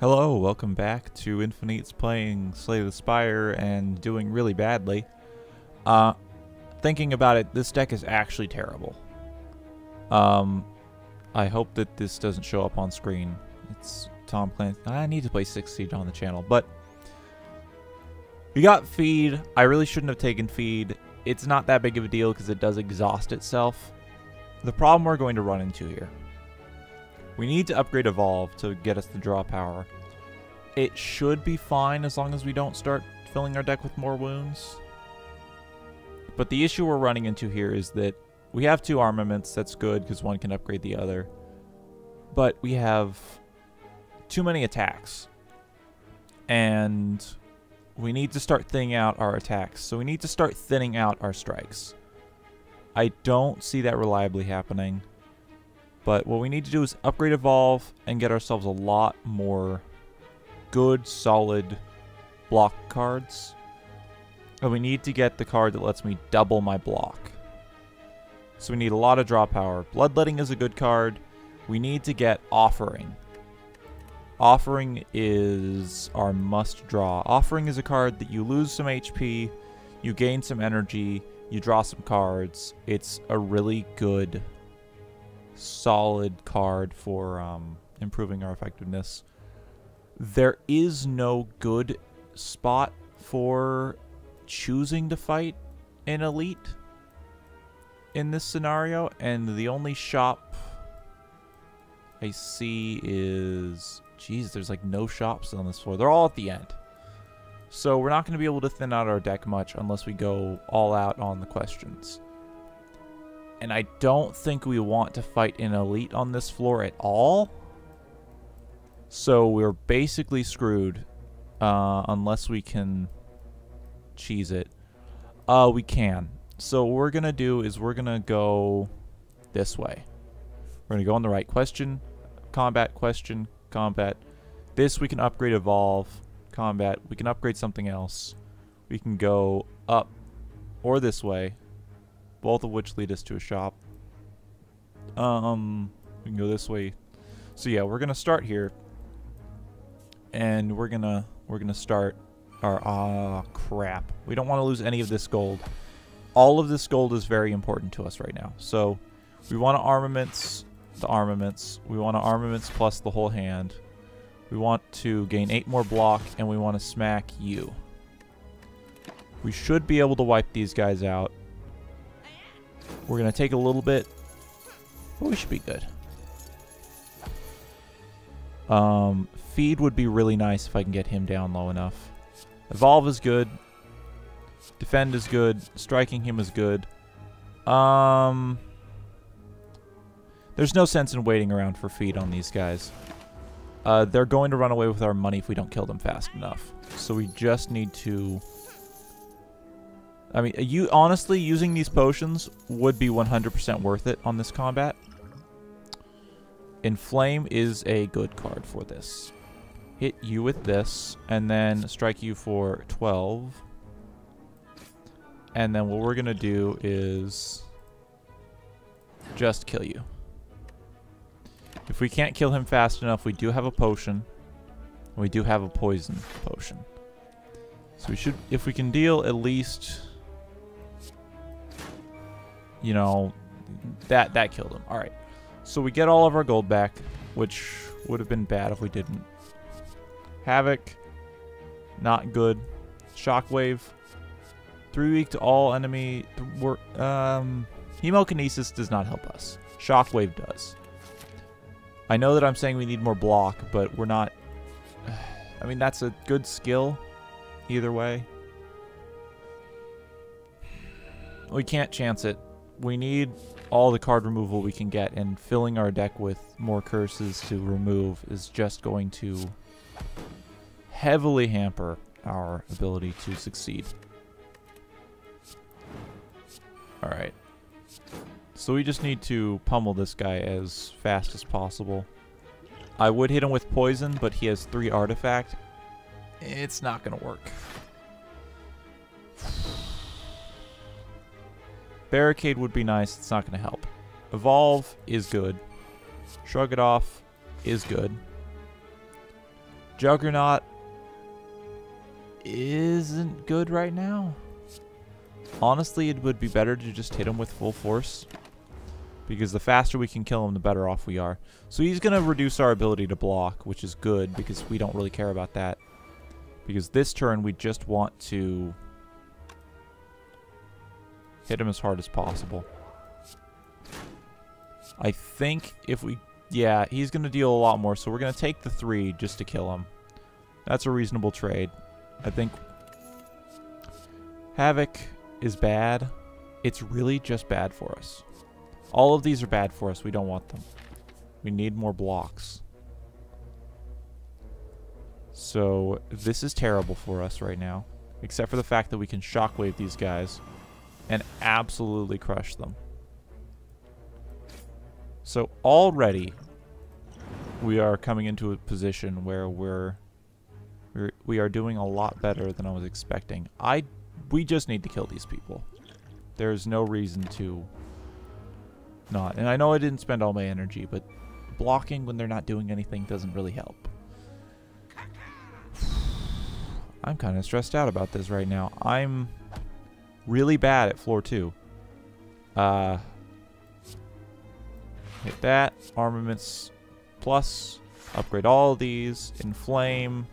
Hello, welcome back to infiNEET's playing Slay the Spire and doing really badly. Thinking about it, this deck is actually terrible. I hope that this doesn't show up on screen. It's Tom Clancy. I need to play 6 Siege on the channel, but we got feed. I really shouldn't have taken feed. It's not that big of a deal because it does exhaust itself. The problem we're going to run into here. We need to upgrade Evolve to get us the draw power. It should be fine as long as we don't start filling our deck with more wounds. But the issue we're running into here is that we have 2 armaments. That's good because one can upgrade the other. But we have too many attacks. And we need to start thinning out our attacks. So we need to start thinning out our strikes. I don't see that reliably happening. But what we need to do is upgrade Evolve and get ourselves a lot more good, solid block cards. And we need to get the card that lets me double my block. So we need a lot of draw power. Bloodletting is a good card. We need to get Offering. Offering is our must draw. Offering is a card that you lose some HP, you gain some energy, you draw some cards. It's a really good solid card for improving our effectiveness. There is no good spot for choosing to fight an elite in this scenario, and the only shop I see is... Jeez, there's like no shops on this floor. They're all at the end. So we're not going to be able to thin out our deck much unless we go all out on the questions. And I don't think we want to fight an elite on this floor at all. So we're basically screwed. Unless we can cheese it. We can. So what we're going to do is we're going to go this way. We're going to go on the right. Question, combat, question, combat. This we can upgrade Evolve. Combat. We can upgrade something else. We can go up or this way. Both of which lead us to a shop. We can go this way. So yeah, we're gonna start here, and we're gonna start our crap. We don't want to lose any of this gold. All of this gold is very important to us right now. So we want to armaments the armaments. We want to armaments plus the whole hand. We want to gain 8 more block, and we want to smack you. We should be able to wipe these guys out. We're going to take a little bit, but we should be good. Feed would be really nice if I can get him down low enough. Evolve is good. Defend is good. Striking him is good. There's no sense in waiting around for feed on these guys. They're going to run away with our money if we don't kill them fast enough. So we just need to... I mean, honestly, using these potions would be 100% worth it on this combat. Inflame is a good card for this. Hit you with this, and then strike you for 12. And then what we're going to do is just kill you. If we can't kill him fast enough, we do have a potion. We do have a poison potion. So we should, if we can deal at least... You know, that killed him. Alright. So we get all of our gold back, which would have been bad if we didn't. Havoc. Not good. Shockwave. 3 weak to all enemy. Hemokinesis does not help us. Shockwave does. I know that I'm saying we need more block, but we're not... I mean, that's a good skill. Either way. We can't chance it. We need all the card removal we can get, and filling our deck with more curses to remove is just going to heavily hamper our ability to succeed. Alright. So we just need to pummel this guy as fast as possible. I would hit him with poison, but he has 3 artifact. It's not going to work. Barricade would be nice. It's not going to help. Evolve is good. Shrug it off is good. Juggernaut isn't good right now. Honestly, it would be better to just hit him with full force, because the faster we can kill him, the better off we are. So he's going to reduce our ability to block, which is good, because we don't really care about that. Because this turn, we just want to hit him as hard as possible. I think if we... Yeah, he's going to deal a lot more, so we're going to take the 3 just to kill him. That's a reasonable trade. I think Havoc is bad. It's really just bad for us. All of these are bad for us. We don't want them. We need more blocks. So this is terrible for us right now, except for the fact that we can shockwave these guys and absolutely crush them. So already we are coming into a position where we are doing a lot better than I was expecting. We just need to kill these people. There's no reason to not. And I know I didn't spend all my energy, but blocking when they're not doing anything doesn't really help. I'm kind of stressed out about this right now. I'm really bad at floor 2. Hit that. Armaments plus. Upgrade all of these. Inflame.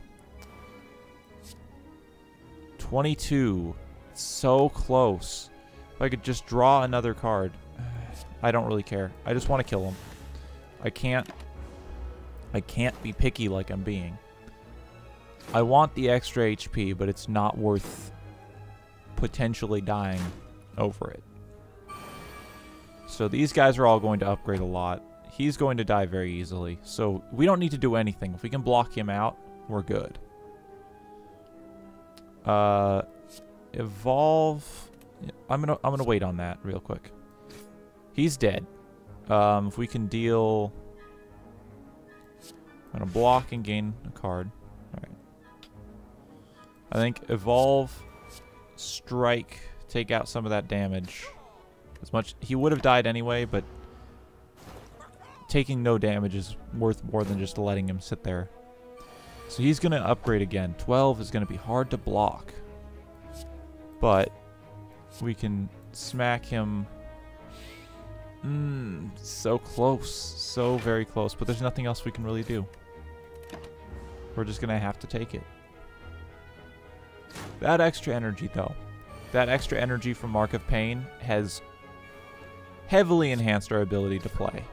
22. It's so close. If I could just draw another card. I don't really care. I just want to kill him. I can't be picky like I'm being. I want the extra HP, but it's not worth potentially dying over it. So these guys are all going to upgrade a lot. He's going to die very easily. So we don't need to do anything. If we can block him out, we're good. Evolve. I'm gonna wait on that real quick. He's dead. If we can deal... I'm gonna block and gain a card. Alright. I think Evolve, Strike, take out some of that damage. As much... He would have died anyway, but taking no damage is worth more than just letting him sit there. So he's gonna upgrade again. 12 is gonna be hard to block. But we can smack him... so close. So very close. But there's nothing else we can really do. We're just going to have to take it. That extra energy, though. That extra energy from Mark of Pain has heavily enhanced our ability to play.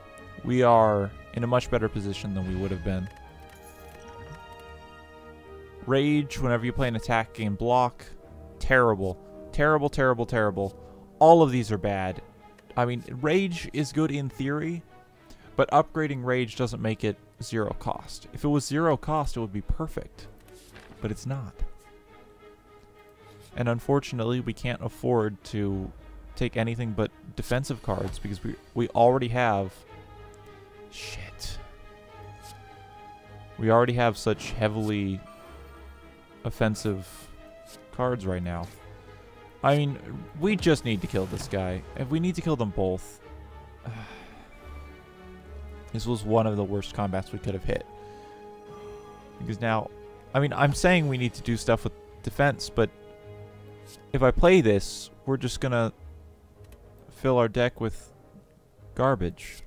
We are in a much better position than we would have been. Rage, whenever you play an attack game block, terrible. Terrible, terrible, terrible. All of these are bad. I mean, Rage is good in theory, but upgrading Rage doesn't make it 0 cost. If it was 0 cost, it would be perfect, but it's not. And unfortunately, we can't afford to take anything but defensive cards because we already have... Shit. We already have such heavily offensive cards right now. I mean, we just need to kill this guy. If we need to kill them both. This was one of the worst combats we could have hit. Because now, I mean, I'm saying we need to do stuff with defense, but if I play this, we're just gonna fill our deck with garbage.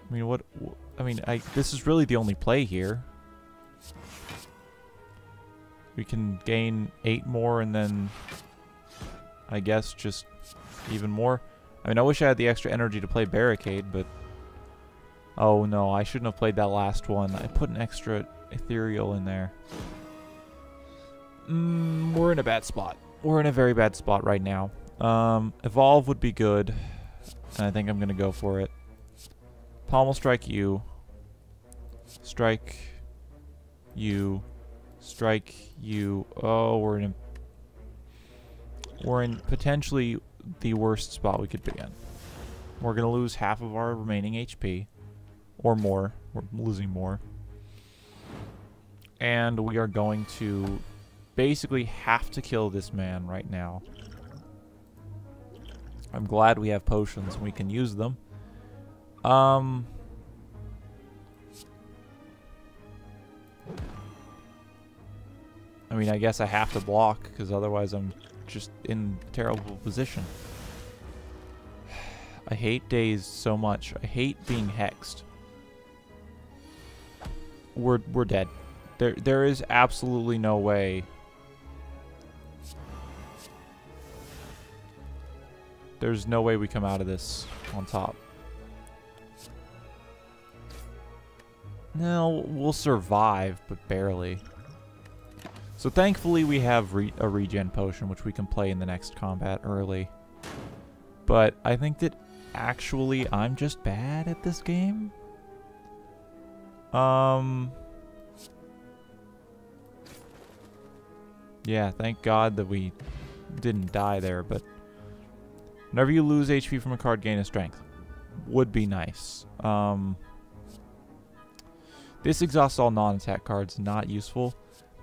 I mean, this is really the only play here. We can gain 8 more and then, I guess, just even more. I mean, I wish I had the extra energy to play Barricade, but... Oh, no, I shouldn't have played that last one. I put an extra Ethereal in there. We're in a bad spot. We're in a very bad spot right now. Evolve would be good, and I think I'm going to go for it. Pommel Strike you. Strike you. Strike you. Oh, we're in potentially the worst spot we could be in. We're going to lose half of our remaining HP. Or more. We're losing more. And we are going to basically have to kill this man right now. I'm glad we have potions and we can use them. mean, I guess I have to block, because otherwise I'm just in a terrible position. I hate days so much. I hate being hexed. We're dead. There is absolutely no way. There's no way we come out of this on top. No, we'll survive, but barely. So thankfully we have a regen potion, which we can play in the next combat early. But I think that actually I'm just bad at this game. Yeah, thank God that we didn't die there, but whenever you lose HP from a card, gain a strength. Would be nice. This exhausts all non-attack cards, not useful.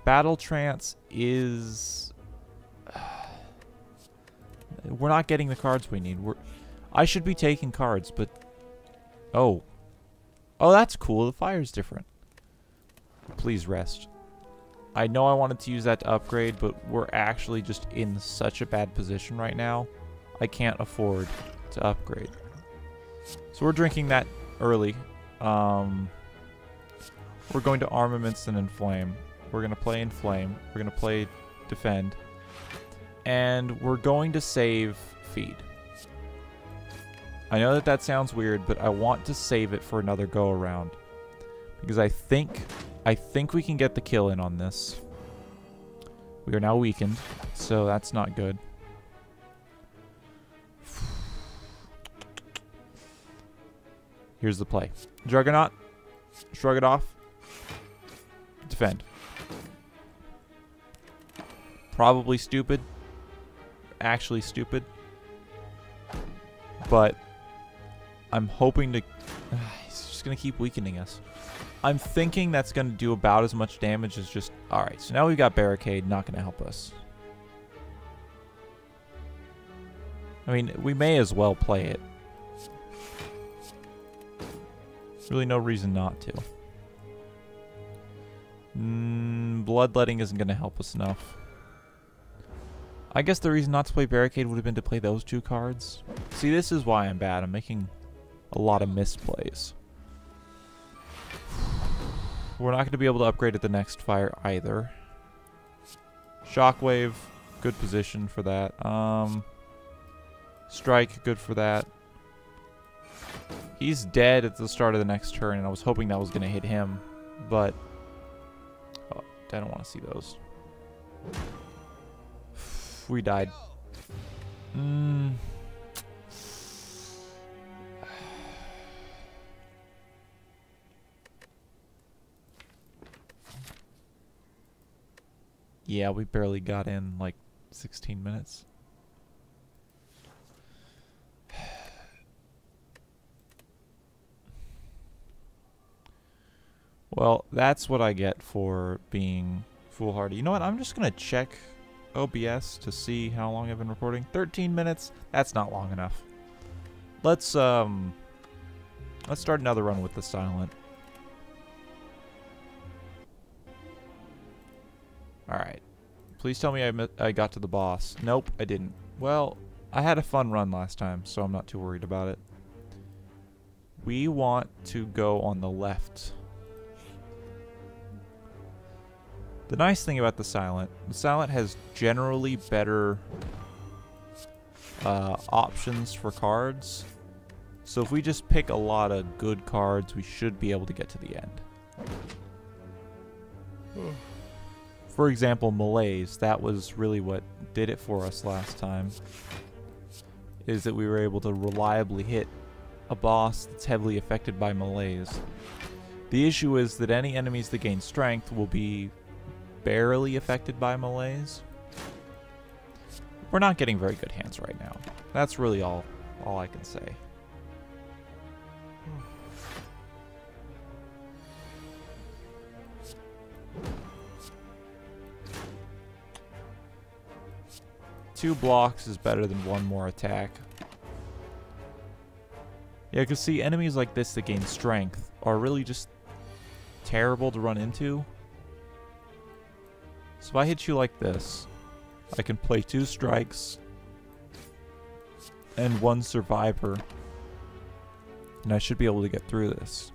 Battle Trance is... we're not getting the cards we need. I should be taking cards, but... Oh. Oh, that's cool. The fire's different. Please rest. I know I wanted to use that to upgrade, but we're actually just in such a bad position right now. I can't afford to upgrade. So we're drinking that early. We're going to Armaments and Inflame. We're going to play Inflame. We're going to play Defend. And we're going to save Feed. I know that sounds weird, but I want to save it for another go-around. Because I think we can get the kill in on this. We are now weakened, so that's not good. Here's the play. Juggernaut. Shrug it off. Defend. Probably stupid. Actually stupid. But I'm hoping to... he's just going to keep weakening us. I'm thinking that's going to do about as much damage as just... Alright, so now we've got Barricade, not going to help us. I mean, we may as well play it. Really no reason not to. Bloodletting isn't going to help us enough. I guess the reason not to play Barricade would have been to play those two cards. See, this is why I'm bad. I'm making a lot of misplays. We're not going to be able to upgrade at the next fire either. Shockwave, good position for that. Strike, good for that. He's dead at the start of the next turn, and I was hoping that was going to hit him, but oh, I don't want to see those. We died. Yeah, we barely got in like 16 minutes. Well, that's what I get for being foolhardy. You know what? I'm just going to check OBS to see how long I've been recording. 13 minutes? That's not long enough. Let's start another run with the silent. Alright. Please tell me I got to the boss. Nope, I didn't. Well, I had a fun run last time, so I'm not too worried about it. We want to go on the left. The nice thing about the silent has generally better options for cards. So if we just pick a lot of good cards, we should be able to get to the end. For example, Malaise, that was really what did it for us last time. Is that we were able to reliably hit a boss that's heavily affected by Malaise. The issue is that any enemies that gain strength will be barely affected by Malaise. We're not getting very good hands right now. That's really all I can say. Two blocks is better than one more attack. Yeah, because see, enemies like this that gain strength are really just terrible to run into. So if I hit you like this, I can play 2 strikes and 1 survivor, and I should be able to get through this.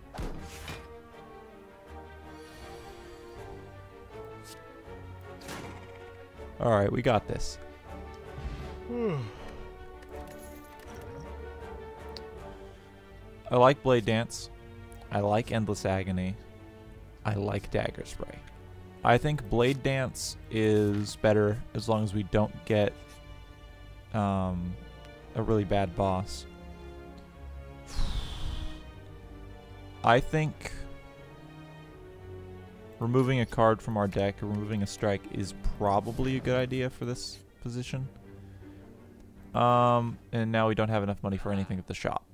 Alright, we got this. I like Blade Dance. I like Endless Agony. I like Dagger Spray. I think Blade Dance is better as long as we don't get a really bad boss. I think removing a card from our deck or removing a strike is probably a good idea for this position. And now we don't have enough money for anything at the shop.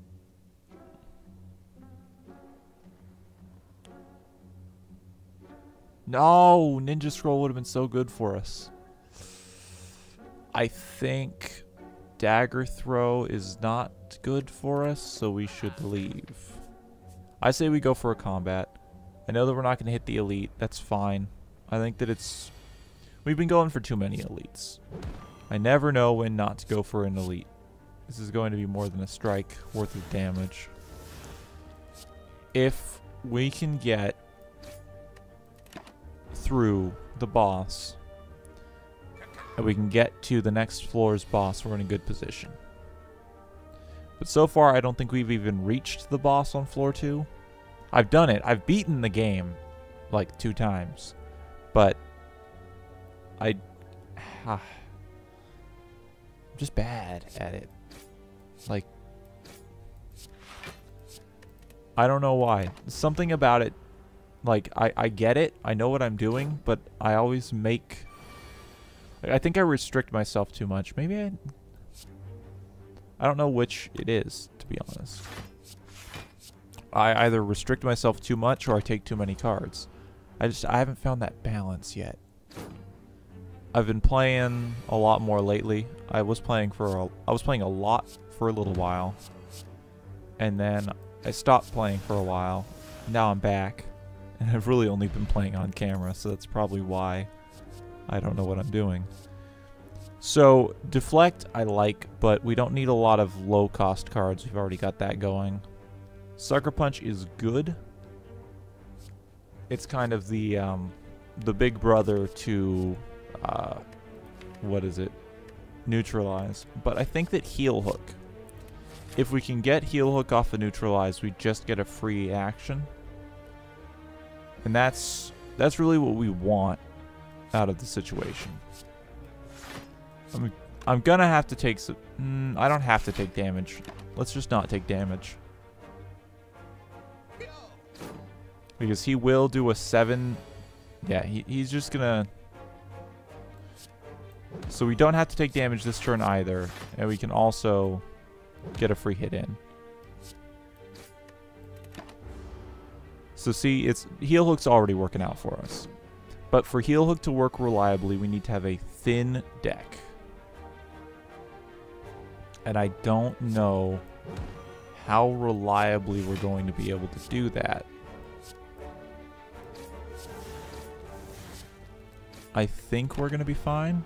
No! Ninja Scroll would have been so good for us. I think Dagger Throw is not good for us, so we should leave. I say we go for a combat. I know that we're not going to hit the elite. That's fine. I think that it's... We've been going for too many elites. I never know when not to go for an elite. This is going to be more than a strike worth of damage. If we can get through the boss and we can get to the next floor's boss, we're in a good position. But so far, I don't think we've even reached the boss on floor 2. I've done it. I've beaten the game like 2 times. But I'm just bad at it. Like, I don't know why. Something about it, like, I get it. I know what I'm doing, but I always make... I think I restrict myself too much. Maybe I don't know which it is, to be honest. I either restrict myself too much or I take too many cards. I haven't found that balance yet. I've been playing a lot more lately. I was playing a lot for a little while. And then I stopped playing for a while. Now I'm back. And I've really only been playing on camera, so that's probably why I don't know what I'm doing. So, Deflect I like, but we don't need a lot of low-cost cards. We've already got that going. Sucker Punch is good. It's kind of the big brother to, what is it? Neutralize. But I think that Heel Hook. If we can get Heel Hook off of Neutralize, we just get a free action. And that's really what we want out of the situation. I'm gonna have to take some... I don't have to take damage. Let's just not take damage. Because he will do a 7... Yeah, he's just gonna... So we don't have to take damage this turn either. And we can also get a free hit in. So see, Heel Hook's already working out for us. But for Heel Hook to work reliably, we need to have a thin deck. And I don't know how reliably we're going to be able to do that. I think we're going to be fine.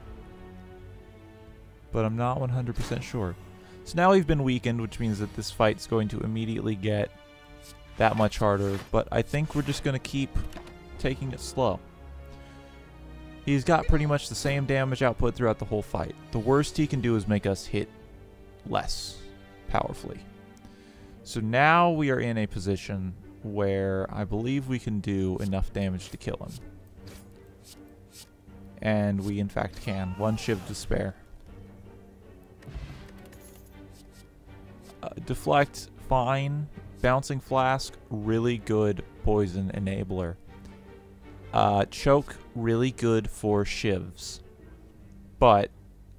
But I'm not 100% sure. So now we've been weakened, which means that this fight's going to immediately get that much harder. But I think we're just going to keep taking it slow. He's got pretty much the same damage output throughout the whole fight. The worst he can do is make us hit less powerfully. So now we are in a position where I believe we can do enough damage to kill him. And we in fact can. 1 Shiv to spare. Deflect, fine. Bouncing Flask, really good poison enabler. Choke, really good for shivs. But,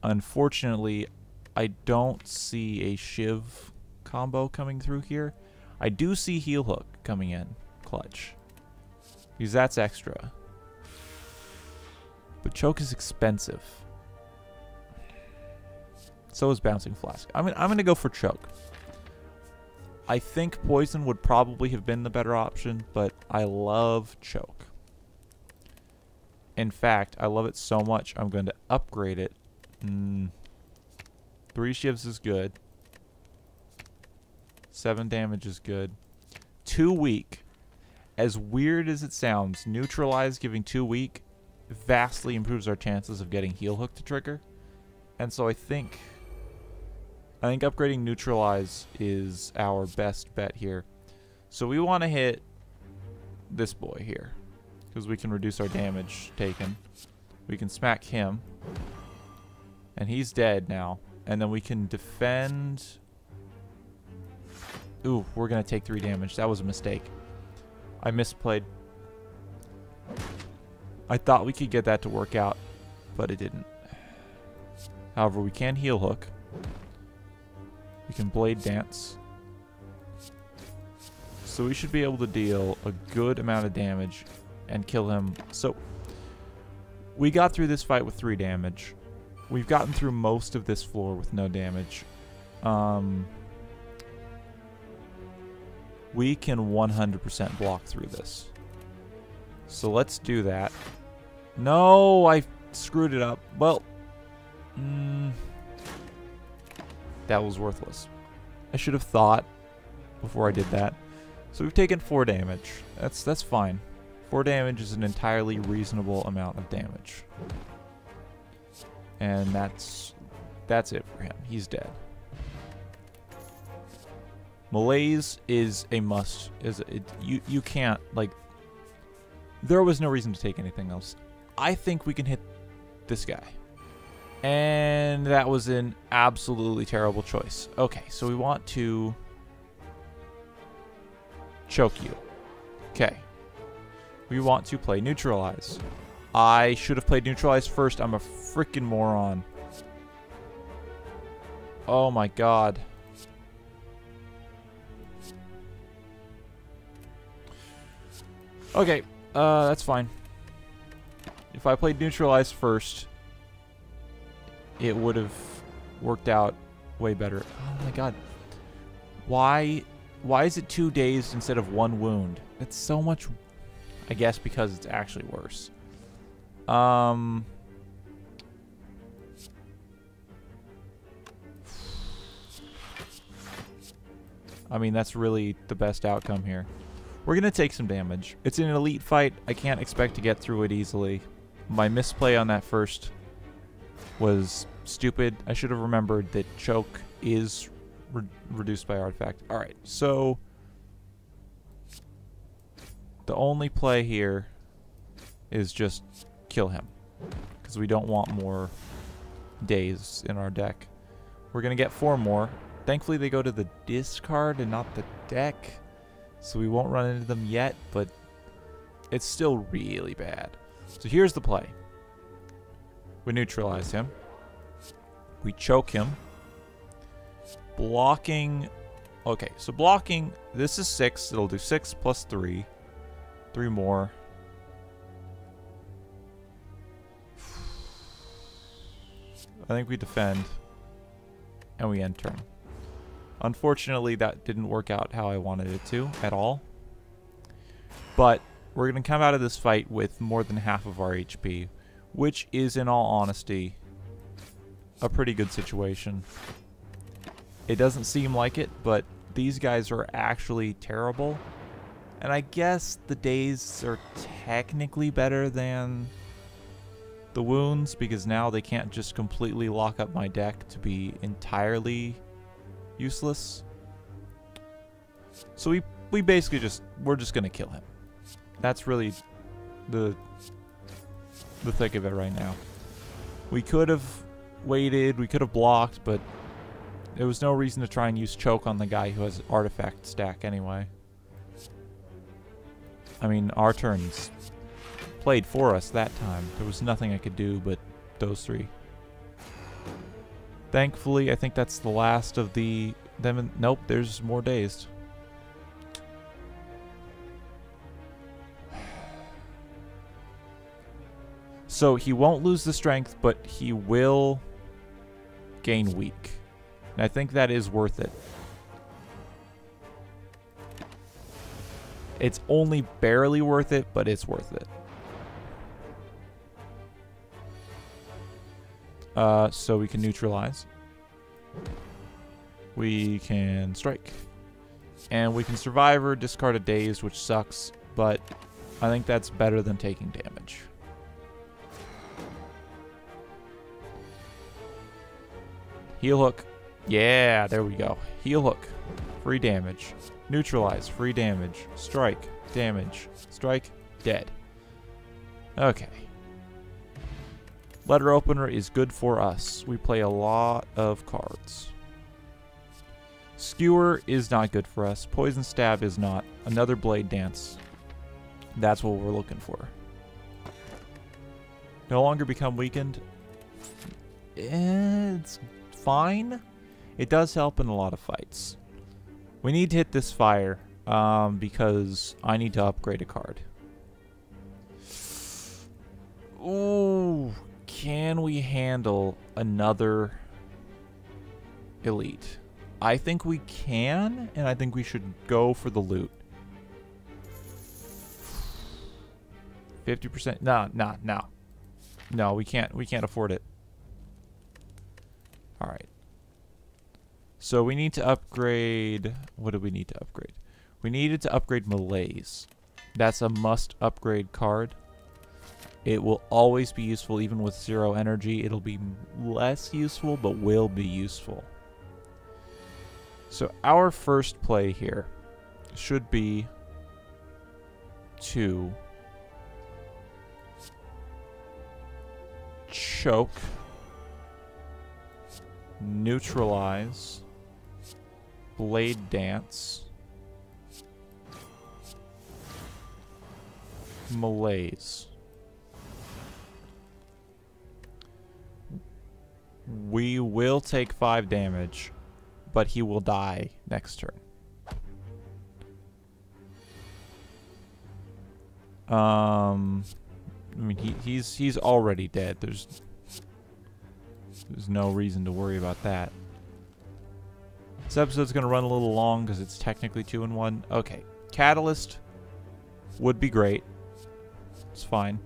unfortunately, I don't see a shiv combo coming through here. I do see Heel Hook coming in clutch. Because that's extra. But Choke is expensive. So is Bouncing Flask. I'm going to go for Choke. I think Poison would probably have been the better option, but I love Choke. In fact, I love it so much, I'm going to upgrade it. 3 shivs is good. 7 damage is good. 2 weak. As weird as it sounds, neutralize giving 2 weak vastly improves our chances of getting heal hook to trigger. And so I think upgrading neutralize is our best bet here. So we want to hit this boy here, because we can reduce our damage taken. We can smack him, and he's dead now. And then we can defend. Ooh, we're going to take 3 damage. That was a mistake. I misplayed. I thought we could get that to work out, but it didn't. However, we can heal hook. We can blade dance. So we should be able to deal a good amount of damage and kill him. So we got through this fight with 3 damage. We've gotten through most of this floor with no damage. We can 100% block through this. So let's do that. No, I screwed it up. Well, that was worthless. I should have thought before I did that. So we've taken 4 damage. That's fine. 4 damage is an entirely reasonable amount of damage. And that's it for him. He's dead. Malaise is a must. You can't, like, there was no reason to take anything else. I think we can hit this guy. And that was an absolutely terrible choice. Okay, so we want to choke you. Okay. We want to play neutralize. I should have played neutralize first. I'm a freaking moron. Oh my god. Okay, that's fine. If I played neutralize first, it would have worked out way better. Oh my god. Why is it 2 days instead of 1 wound? It's so much. I guess because it's actually worse. I mean, that's really the best outcome here. We're going to take some damage. It's an elite fight. I can't expect to get through it easily. My misplay on that first was stupid. I should have remembered that choke is reduced by artifact. Alright, so the only play here is just kill him, because we don't want more days in our deck. We're going to get 4 more. Thankfully, they go to the discard and not the deck, so we won't run into them yet, but it's still really bad. So here's the play. We neutralize him. We choke him. Blocking. Okay, so blocking. This is 6. It'll do 6 plus 3. 3 more. I think we defend. And we end turn. Unfortunately, that didn't work out how I wanted it to at all. But we're going to come out of this fight with more than half of our HP, which is, in all honesty, a pretty good situation. It doesn't seem like it, but these guys are actually terrible. And I guess the days are technically better than the wounds, because now they can't just completely lock up my deck to be entirely useless. So we basically we're just gonna kill him. That's really the thick of it right now. We could have waited, we could have blocked, but there was no reason to try and use choke on the guy who has artifact stack anyway. I mean, our turns played for us that time. There was nothing I could do but those 3. Thankfully, I think that's the last of them. Nope, there's more days. So he won't lose the strength, but he will gain weak. And I think that is worth it. It's only barely worth it, but it's worth it. So we can neutralize. We can strike. And we can survive or discard a dazed, which sucks, but I think that's better than taking damage. Heal hook. Yeah, there we go. Heal hook. Free damage. Neutralize. Free damage. Strike. Damage. Strike. Dead. Okay. Letter opener is good for us. We play a lot of cards. Skewer is not good for us. Poison stab is not. Another blade dance. That's what we're looking for. No longer become weakened. It's fine. It does help in a lot of fights. We need to hit this fire because I need to upgrade a card. Ooh, can we handle another elite? I think we can, and I think we should go for the loot. 50%. No. No, we can't afford it. All right. So we need to upgrade. What do we need to upgrade? We needed to upgrade Malaise. That's a must upgrade card. It will always be useful even with 0 energy. It'll be less useful, but will be useful. So our first play here should be to choke, neutralize, blade dance, Malaise. We will take 5 damage, but he will die next turn. I mean, he's already dead. There's no reason to worry about that. This episode's gonna run a little long because it's technically 2 in 1. Okay, Catalyst would be great. It's fine.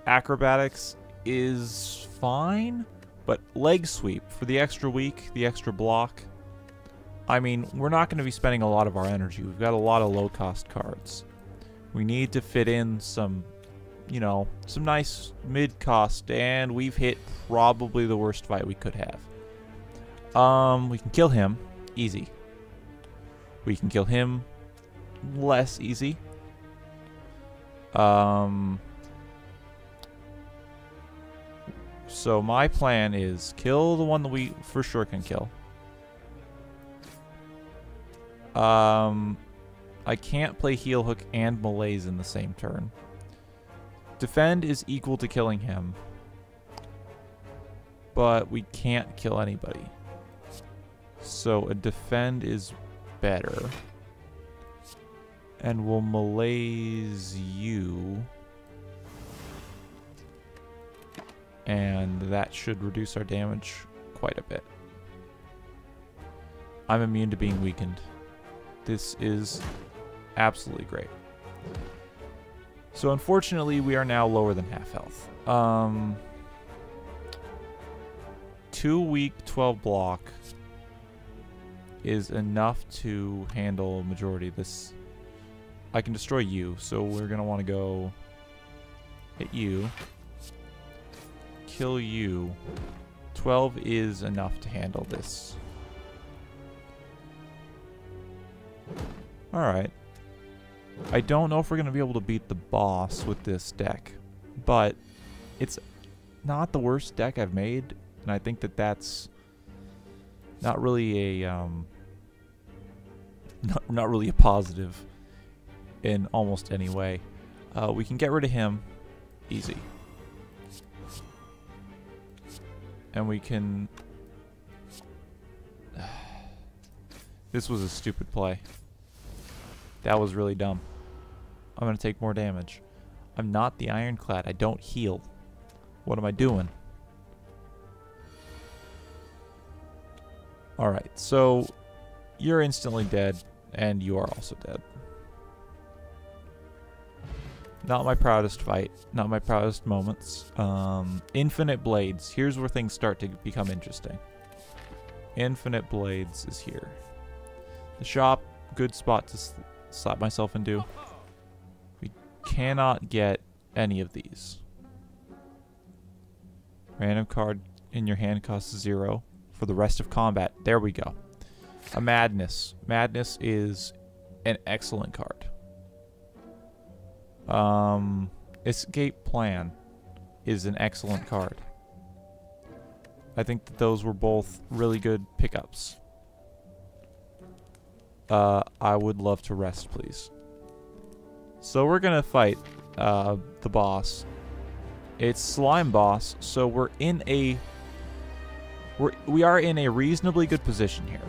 Acrobatics is fine, but leg sweep for the extra weak, the extra block. I mean, we're not going to be spending a lot of our energy. We've got a lot of low-cost cards. We need to fit in some, you know, some nice mid-cost, and we've hit probably the worst fight we could have. We can kill him. Easy. We can kill him. Less easy. So my plan is kill the one that we for sure can kill. I can't play Heal Hook and Malaise in the same turn. Defend is equal to killing him. But we can't kill anybody. So a defend is better. And we'll Malaise you. And that should reduce our damage quite a bit. I'm immune to being weakened. This is absolutely great. So unfortunately, we are now lower than half health. 2 weak, 12 block is enough to handle a majority of this. I can destroy you, so we're going to want to go hit you. Kill you. 12 is enough to handle this. Alright. I don't know if we're going to be able to beat the boss with this deck, but it's not the worst deck I've made, and I think that that's not really a not really a positive in almost any way. We can get rid of him easy. And we can... This was a stupid play. That was really dumb. I'm going to take more damage. I'm not the Ironclad. I don't heal. What am I doing? Alright, so you're instantly dead, and you are also dead. Not my proudest fight. Not my proudest moments. Infinite Blades. Here's where things start to become interesting. Infinite Blades is here. The shop, good spot to slap myself into. We cannot get any of these. Random card in your hand costs 0 for the rest of combat. There we go. A Madness. Madness is an excellent card. Escape Plan is an excellent card. I think that those were both really good pickups. I would love to rest, please. So we're gonna fight the boss. It's Slime Boss, so we are in a reasonably good position here.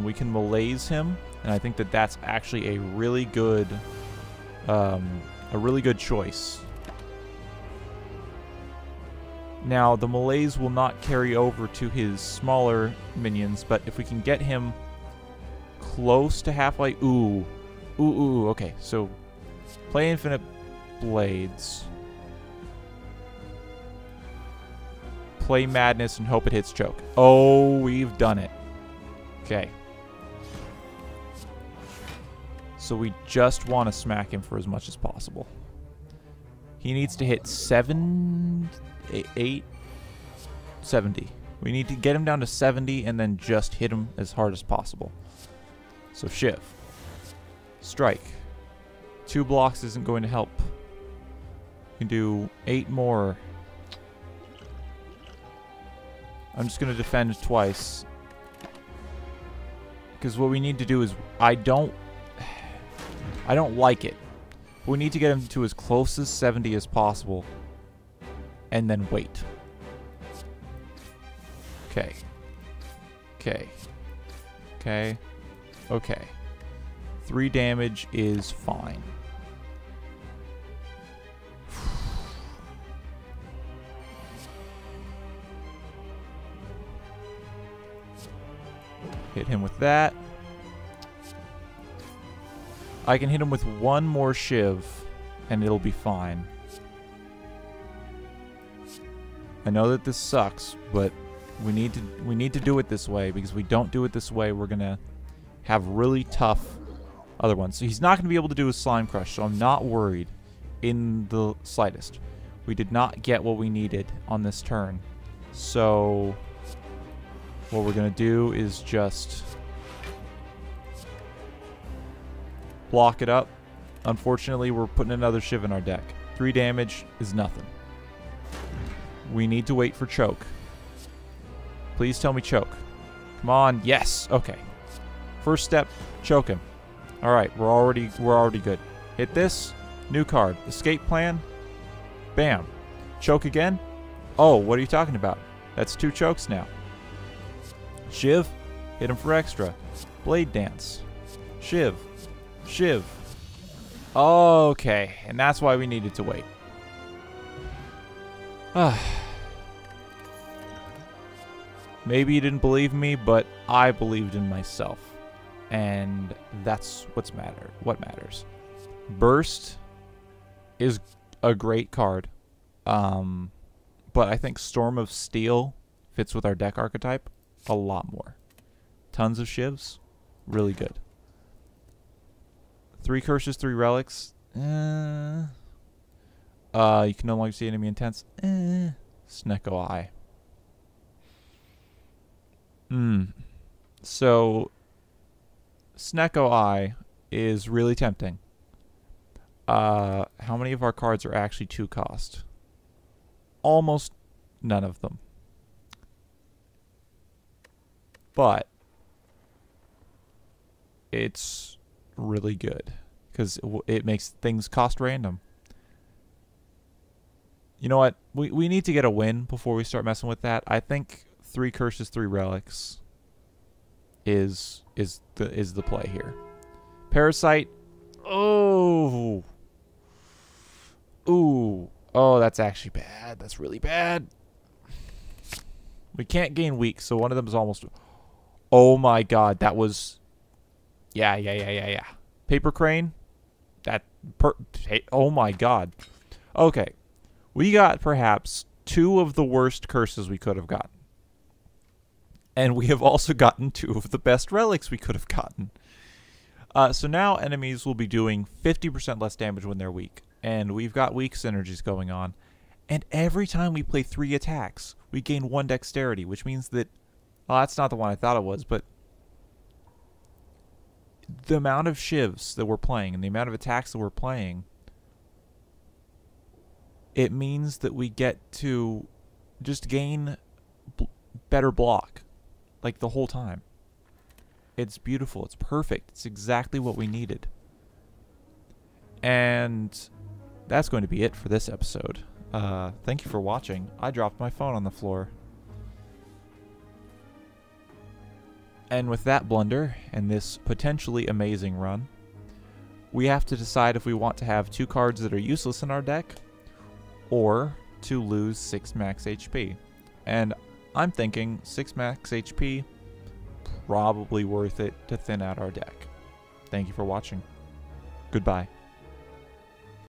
We can malaise him, and I think that that's actually a really good choice. Now, the malaise will not carry over to his smaller minions, but if we can get him close to halfway, ooh, okay. So, play Infinite Blades. Play Madness and hope it hits choke. Oh, we've done it. Okay. So we just want to smack him for as much as possible. He needs to hit 70. We need to get him down to 70 and then just hit him as hard as possible. So Shiv. Strike. 2 blocks isn't going to help. We can do 8 more. I'm just going to defend twice. Because what we need to do is, I don't like it. We need to get him to as close as 70 as possible. And then wait. Okay. Okay. Okay. Okay. 3 damage is fine. Hit him with that. I can hit him with 1 more Shiv, and it'll be fine. I know that this sucks, but we need to do it this way, because if we don't do it this way, we're gonna have really tough other ones. So he's not gonna be able to do his Slime Crush, so I'm not worried in the slightest. We did not get what we needed on this turn. So what we're going to do is just block it up. Unfortunately, we're putting another Shiv in our deck. 3 damage is nothing. We need to wait for choke. Please tell me choke. Come on. Yes. Okay. First step, choke him. All right, we're already good. Hit this. New card. Escape Plan. Bam. Choke again. Oh, what are you talking about? That's 2 chokes now. Shiv, hit him for extra. Blade Dance. Shiv. Shiv. Okay, and that's why we needed to wait. Maybe you didn't believe me, but I believed in myself. And that's what matters. Burst is a great card. But I think Storm of Steel fits with our deck archetype a lot more. Tons of Shivs. Really good. 3 curses, 3 relics. You can no longer see enemy intents. Snecko Eye. So Snecko Eye is really tempting. How many of our cards are actually 2 cost? Almost none of them. But it's really good because it makes things cost random. You know what? We need to get a win before we start messing with that. I think 3 curses, 3 relics is the play here. Parasite. Oh. Ooh. Oh, that's actually bad. That's really bad. We can't gain weak, so one of them is almost... Oh my god, that was Yeah. Paper crane. Oh my god. Okay. We got perhaps 2 of the worst curses we could have gotten. And we have also gotten 2 of the best relics we could have gotten. So now enemies will be doing 50% less damage when they're weak. And we've got weak synergies going on. And every time we play 3 attacks, we gain 1 dexterity, which means that... Well, that's not the one I thought it was, but... the amount of shivs that we're playing and the amount of attacks that we're playing... it means that we get to just gain better block. Like, the whole time. It's beautiful. It's perfect. It's exactly what we needed. And that's going to be it for this episode. Thank you for watching. I dropped my phone on the floor. And with that blunder, and this potentially amazing run, we have to decide if we want to have 2 cards that are useless in our deck, or to lose 6 max HP. And I'm thinking 6 max HP, probably worth it to thin out our deck. Thank you for watching. Goodbye.